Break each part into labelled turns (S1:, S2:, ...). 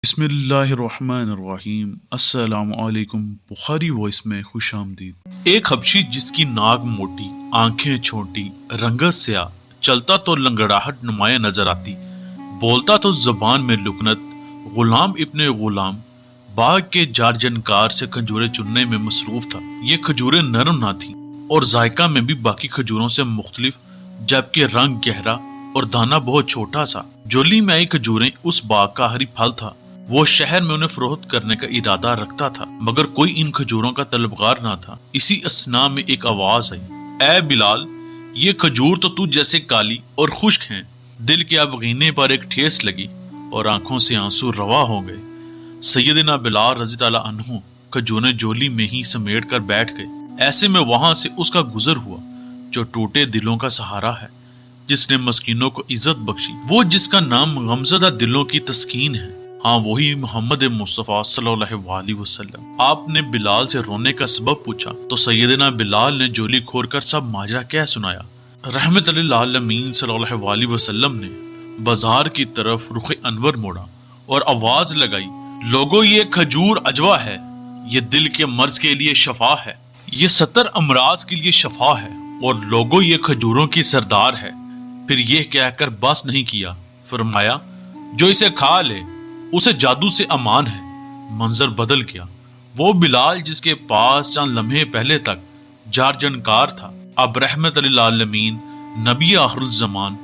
S1: بسم اللہ الرحمن الرحیم۔ السلام علیکم۔ بخاری وائس میں خوش آمدید۔ ایک حبشی جس کی ناک موٹی، آنکھیں چھوٹی، رنگت سیاہ، چلتا تو لنگڑاہٹ نمایاں نظر آتی، بولتا تو زبان میں لکنت، غلام ابن غلام باغ کے جارجنکار سے کھجوریں چننے میں مصروف تھا۔ یہ کھجوریں نرم نہ تھیں اور ذائقہ میں بھی باقی کھجوروں سے مختلف، جبکہ رنگ گہرا اور دانہ بہت چھوٹا سا۔ جولی میں آئی کھجوریں اس باغ کا ہری پھل تھا۔ وہ شہر میں انہیں فروخت کرنے کا ارادہ رکھتا تھا، مگر کوئی ان کھجوروں کا طلبگار نہ تھا۔ اسی اثنا میں ایک آواز آئی، اے بلال، یہ کھجور تو تجھ جیسے کالی اور خشک ہیں۔ دل کے ابغینے پر ایک ٹھیس لگی اور آنکھوں سے آنسو روا ہو گئے۔ سیدنا بلال رضی اللہ عنہ کھجوریں جولی میں ہی سمیٹ کر بیٹھ گئے۔ ایسے میں وہاں سے اس کا گزر ہوا جو ٹوٹے دلوں کا سہارا ہے، جس نے مسکینوں کو عزت بخشی، وہ جس کا نام غمزدہ دلوں کی تسکین ہے۔ ہاں، وہی محمد مصطفیٰ صلی اللہ علیہ وسلم۔ آپ نے بلال سے رونے کا سبب پوچھا تو سیدنا بلال نے جولی کھول کر سب ماجرا کہہ سنایا۔ رحمت للعالمین صلی اللہ علیہ وسلم نے بازار کی طرف رخ انور موڑا اور آواز لگائی، لوگو، یہ کھجور اجوا ہے، یہ دل کے مرض کے لیے شفا ہے، یہ 70 امراض کے لیے شفا ہے، اور لوگو، یہ کھجوروں کی سردار ہے۔ پھر یہ کہہ کر بس نہیں کیا، فرمایا، جو اسے کھا لے اسے جادو سے امان ہے۔ منظر بدل گیا۔ وہ بلال جس کے پاس چند لمحے پہلے تک جارجنکار تھا، اب رحمت للعالمین، نبی آخر الزمان،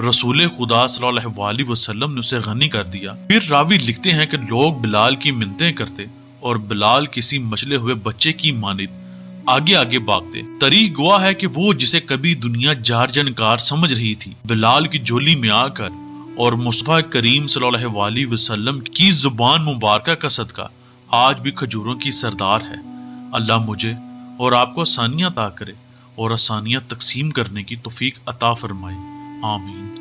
S1: رسول خدا صلی اللہ علیہ وسلم نے اسے غنی کر دیا۔ پھر راوی لکھتے ہیں کہ لوگ بلال کی منتیں کرتے اور بلال کسی مچلے ہوئے بچے کی مانند آگے آگے بھاگتے۔ تاریخ گواہ ہے کہ وہ جسے کبھی دنیا جارجنکار سمجھ رہی تھی، بلال کی جولی میں آ کر اور مصطفیٰ کریم صلی اللہ علیہ وسلم کی زبان مبارکہ کا صدقہ آج بھی کھجوروں کی سردار ہے۔ اللہ مجھے اور آپ کو آسانیاں عطا کرے اور آسانیاں تقسیم کرنے کی توفیق عطا فرمائے، آمین۔